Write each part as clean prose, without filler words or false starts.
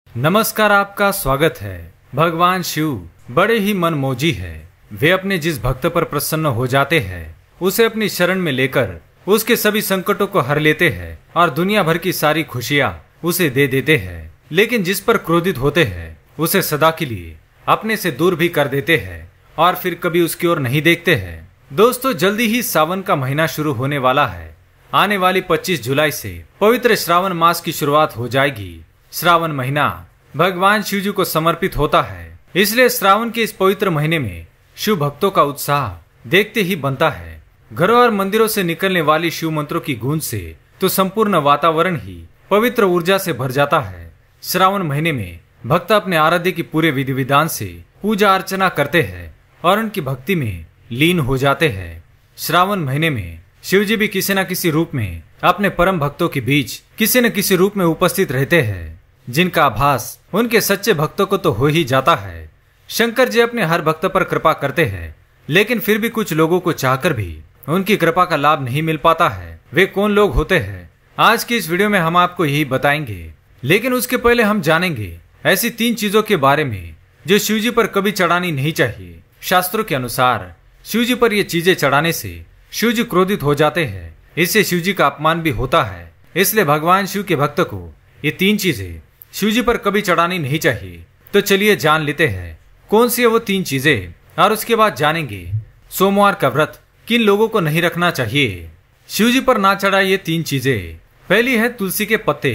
नमस्कार, आपका स्वागत है। भगवान शिव बड़े ही मनमोजी है। वे अपने जिस भक्त पर प्रसन्न हो जाते हैं उसे अपनी शरण में लेकर उसके सभी संकटों को हर लेते हैं और दुनिया भर की सारी खुशियां उसे दे देते हैं। लेकिन जिस पर क्रोधित होते हैं उसे सदा के लिए अपने से दूर भी कर देते हैं और फिर कभी उसकी ओर नहीं देखते हैं। दोस्तों, जल्दी ही सावन का महीना शुरू होने वाला है। आने वाली 25 जुलाई से पवित्र श्रावण मास की शुरुआत हो जाएगी। श्रावण महीना भगवान शिव जी को समर्पित होता है, इसलिए श्रावण के इस पवित्र महीने में शिव भक्तों का उत्साह देखते ही बनता है। घरों और मंदिरों से निकलने वाली शिव मंत्रों की गूंज से तो संपूर्ण वातावरण ही पवित्र ऊर्जा से भर जाता है। श्रावण महीने में भक्त अपने आराध्य की पूरे विधि विधान से पूजा अर्चना करते हैं और उनकी भक्ति में लीन हो जाते हैं। श्रावण महीने में शिव जी भी किसी न किसी रूप में अपने परम भक्तों के बीच किसी न किसी रूप में उपस्थित रहते हैं, जिनका आभास उनके सच्चे भक्तों को तो हो ही जाता है। शंकर जी अपने हर भक्त पर कृपा करते हैं, लेकिन फिर भी कुछ लोगों को चाहकर भी उनकी कृपा का लाभ नहीं मिल पाता है। वे कौन लोग होते हैं, आज की इस वीडियो में हम आपको यही बताएंगे। लेकिन उसके पहले हम जानेंगे ऐसी 3 चीजों के बारे में जो शिव जी पर कभी चढ़ानी नहीं चाहिए। शास्त्रों के अनुसार शिव जी पर ये चीजें चढ़ाने से शिव जी क्रोधित हो जाते हैं, इससे शिव जी का अपमान भी होता है। इसलिए भगवान शिव के भक्त को ये 3 चीजें शिव जी पर कभी चढ़ानी नहीं चाहिए। तो चलिए जान लेते हैं कौन सी है वो 3 चीजें, और उसके बाद जानेंगे सोमवार का व्रत किन लोगों को नहीं रखना चाहिए। शिव जी पर ना चढ़ाए ये 3 चीजें। पहली है तुलसी के पत्ते।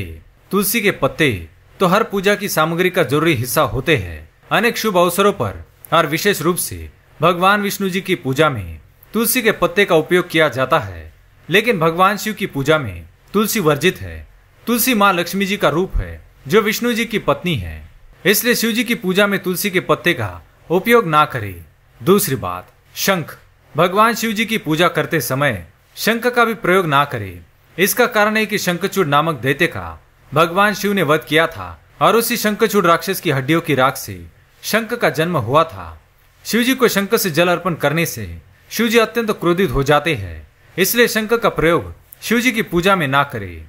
तुलसी के पत्ते तो हर पूजा की सामग्री का जरूरी हिस्सा होते हैं। अनेक शुभ अवसरों पर और विशेष रूप से भगवान विष्णु जी की पूजा में तुलसी के पत्ते का उपयोग किया जाता है, लेकिन भगवान शिव की पूजा में तुलसी वर्जित है। तुलसी माँ लक्ष्मी जी का रूप है जो विष्णु जी की पत्नी है, इसलिए शिव जी की पूजा में तुलसी के पत्ते का उपयोग ना करें। दूसरी बात, शंख। भगवान शिव जी की पूजा करते समय शंख का भी प्रयोग ना करें। इसका कारण है कि शंखचूड़ नामक दैत्य का भगवान शिव ने वध किया था और उसी शंखचूड़ राक्षस की हड्डियों की राख से शंख का जन्म हुआ था। शिव जी को शंख से जल अर्पण करने से शिव जी अत्यंत क्रोधित हो जाते हैं, इसलिए शंख का प्रयोग शिव जी की पूजा में ना करें।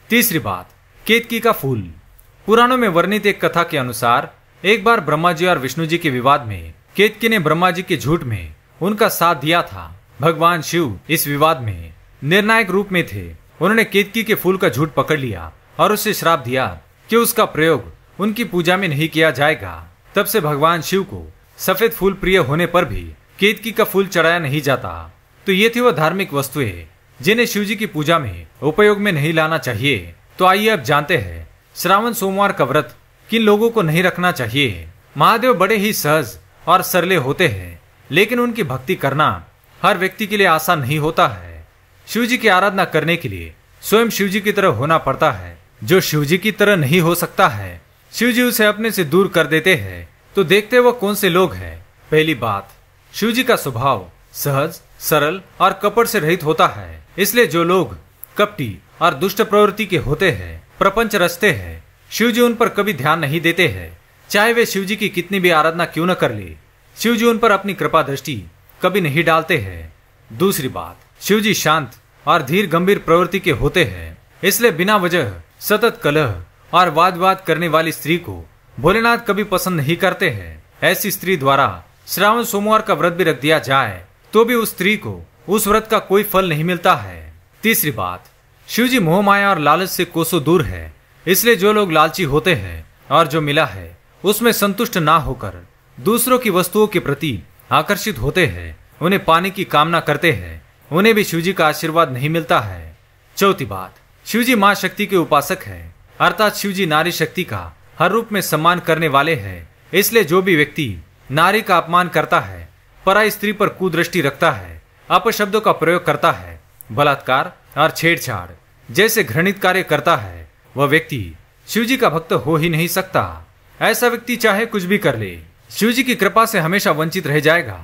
तीसरी बात, केतकी का फूल। पुराणों में वर्णित एक कथा के अनुसार एक बार ब्रह्मा जी और विष्णु जी के विवाद में केतकी ने ब्रह्मा जी के झूठ में उनका साथ दिया था। भगवान शिव इस विवाद में निर्णायक रूप में थे। उन्होंने केतकी के फूल का झूठ पकड़ लिया और उसे श्राप दिया कि उसका प्रयोग उनकी पूजा में नहीं किया जाएगा। तब से भगवान शिव को सफेद फूल प्रिय होने पर भी केतकी का फूल चढ़ाया नहीं जाता। तो ये थी वह धार्मिक वस्तुएं जिन्हें शिव जी की पूजा में उपयोग में नहीं लाना चाहिए। तो आइए अब जानते हैं श्रावण सोमवार का व्रत किन लोगों को नहीं रखना चाहिए। महादेव बड़े ही सहज और सरले होते हैं, लेकिन उनकी भक्ति करना हर व्यक्ति के लिए आसान नहीं होता है। शिव जी की आराधना करने के लिए स्वयं शिव जी की तरह होना पड़ता है। जो शिव जी की तरह नहीं हो सकता है, शिव जी उसे अपने से दूर कर देते हैं। तो देखते वह कौन से लोग हैं। पहली बात, शिव जी का स्वभाव सहज, सरल और कपट से रहित होता है, इसलिए जो लोग कपटी और दुष्ट प्रवृत्ति के होते हैं, प्रपंच रचते हैं, शिव जी उन पर कभी ध्यान नहीं देते हैं। चाहे वे शिव जी की कितनी भी आराधना क्यों न कर ले, शिव जी उन पर अपनी कृपा दृष्टि कभी नहीं डालते हैं। दूसरी बात, शिव जी शांत और धीर गंभीर प्रवृत्ति के होते हैं, इसलिए बिना वजह सतत कलह और वाद विवाद करने वाली स्त्री को भोलेनाथ कभी पसंद नहीं करते हैं। ऐसी स्त्री द्वारा श्रावण सोमवार का व्रत भी रख दिया जाए तो भी उस स्त्री को उस व्रत का कोई फल नहीं मिलता है। तीसरी बात, शिव जी मोह माया और लालच से कोसों दूर है, इसलिए जो लोग लालची होते हैं और जो मिला है उसमें संतुष्ट ना होकर दूसरों की वस्तुओं के प्रति आकर्षित होते हैं, उन्हें पाने की कामना करते हैं, उन्हें भी शिव जी का आशीर्वाद नहीं मिलता है। चौथी बात, शिव जी माँ शक्ति के उपासक है, अर्थात शिव जी नारी शक्ति का हर रूप में सम्मान करने वाले हैं। इसलिए जो भी व्यक्ति नारी का अपमान करता है, पराई स्त्री पर कुदृष्टि रखता है, अपशब्दों का प्रयोग करता है, बलात्कार और छेड़छाड़ जैसे घृणित कार्य करता है, वह व्यक्ति शिव जी का भक्त हो ही नहीं सकता। ऐसा व्यक्ति चाहे कुछ भी कर ले, शिव जी की कृपा से हमेशा वंचित रह जाएगा।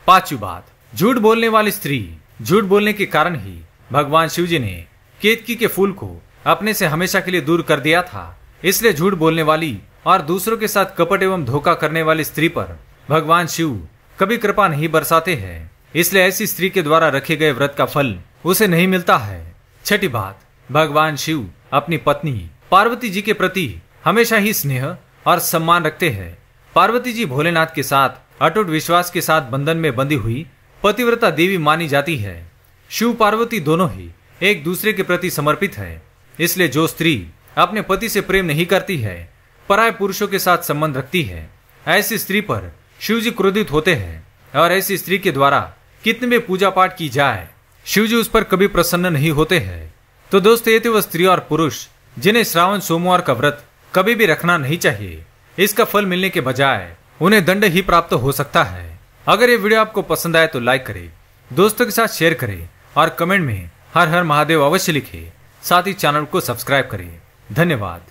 पांचवी बात, झूठ बोलने वाली स्त्री। झूठ बोलने के कारण ही भगवान शिव जी ने केतकी के फूल को अपने से हमेशा के लिए दूर कर दिया था। इसलिए झूठ बोलने वाली और दूसरों के साथ कपट एवं धोखा करने वाली स्त्री पर भगवान शिव कभी कृपा नहीं बरसाते हैं, इसलिए ऐसी स्त्री के द्वारा रखे गए व्रत का फल उसे नहीं मिलता है। छठी बात, भगवान शिव अपनी पत्नी पार्वती जी के प्रति हमेशा ही स्नेह और सम्मान रखते हैं। पार्वती जी भोलेनाथ के साथ अटूट विश्वास के साथ बंधन में बंधी हुई पतिव्रता देवी मानी जाती है। शिव पार्वती दोनों ही एक दूसरे के प्रति समर्पित है। इसलिए जो स्त्री अपने पति से प्रेम नहीं करती है, पराये पुरुषों के साथ संबंध रखती है, ऐसी स्त्री पर शिव जी क्रोधित होते हैं और ऐसी स्त्री के द्वारा कितने भी पूजा पाठ की जाए, शिव जी उस पर कभी प्रसन्न नहीं होते हैं। तो दोस्तों, ये थे वह स्त्री और पुरुष जिन्हें श्रावण सोमवार का व्रत कभी भी रखना नहीं चाहिए। इसका फल मिलने के बजाय उन्हें दंड ही प्राप्त हो सकता है। अगर ये वीडियो आपको पसंद आए तो लाइक करें, दोस्तों के साथ शेयर करें और कमेंट में हर हर महादेव अवश्य लिखें। साथ ही चैनल को सब्सक्राइब करें। धन्यवाद।